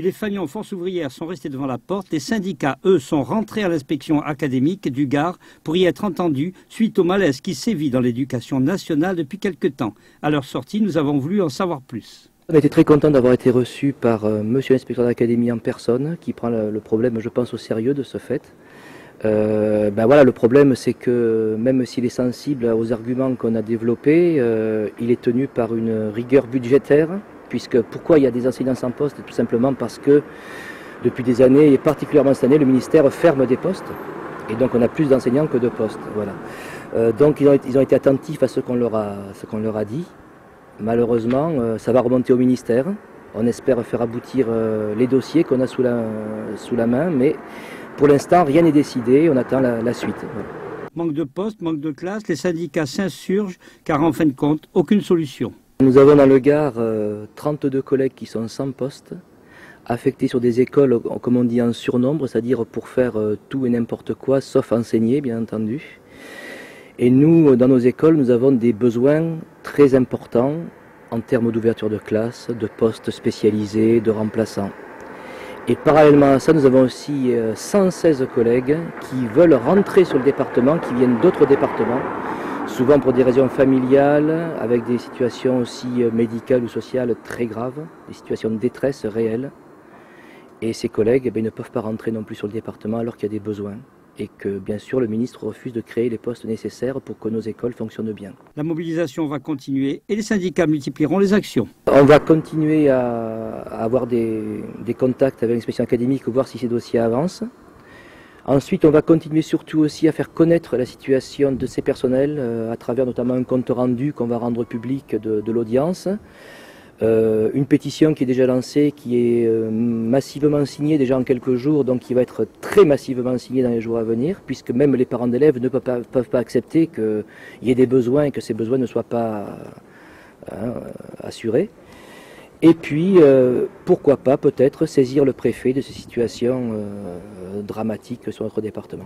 Les Fagnon, Force ouvrière, sont restés devant la porte. Les syndicats, eux, sont rentrés à l'inspection académique du Gard pour y être entendus suite au malaise qui sévit dans l'éducation nationale depuis quelque temps. À leur sortie, nous avons voulu en savoir plus. On a été très content d'avoir été reçus par monsieur l'inspecteur d'académie en personne, qui prend le problème, je pense, au sérieux de ce fait. Voilà, le problème, c'est que même s'il est sensible aux arguments qu'on a développés, il est tenu par une rigueur budgétaire. Puisque pourquoi il y a des enseignants sans poste? Tout simplement parce que depuis des années, et particulièrement cette année, le ministère ferme des postes. Et donc on a plus d'enseignants que de postes. Voilà. Donc ils ont été attentifs à ce qu'on leur a dit. Malheureusement, ça va remonter au ministère. On espère faire aboutir les dossiers qu'on a sous la main, mais pour l'instant, rien n'est décidé. On attend la suite. Voilà. Manque de postes, manque de classes, les syndicats s'insurgent, car en fin de compte, aucune solution. Nous avons dans le Gard 32 collègues qui sont sans poste, affectés sur des écoles, comme on dit, en surnombre, c'est-à-dire pour faire tout et n'importe quoi, sauf enseigner, bien entendu. Et nous, dans nos écoles, nous avons des besoins très importants en termes d'ouverture de classe, de postes spécialisés, de remplaçants. Et parallèlement à ça, nous avons aussi 116 collègues qui veulent rentrer sur le département, qui viennent d'autres départements, souvent pour des raisons familiales, avec des situations aussi médicales ou sociales très graves, des situations de détresse réelles. Et ces collègues ne peuvent pas rentrer non plus sur le département alors qu'il y a des besoins. Et que bien sûr le ministre refuse de créer les postes nécessaires pour que nos écoles fonctionnent bien. La mobilisation va continuer et les syndicats multiplieront les actions. On va continuer à avoir des contacts avec l'inspection académique pour voir si ces dossiers avancent. Ensuite, on va continuer surtout aussi à faire connaître la situation de ces personnels à travers notamment un compte rendu qu'on va rendre public de l'audience. Une pétition qui est déjà lancée, qui est massivement signée déjà en quelques jours, donc qui va être très massivement signée dans les jours à venir, puisque même les parents d'élèves ne peuvent pas accepter qu'il y ait des besoins et que ces besoins ne soient pas assurés. Et puis, pourquoi pas peut-être saisir le préfet de ces situations dramatiques sur notre département.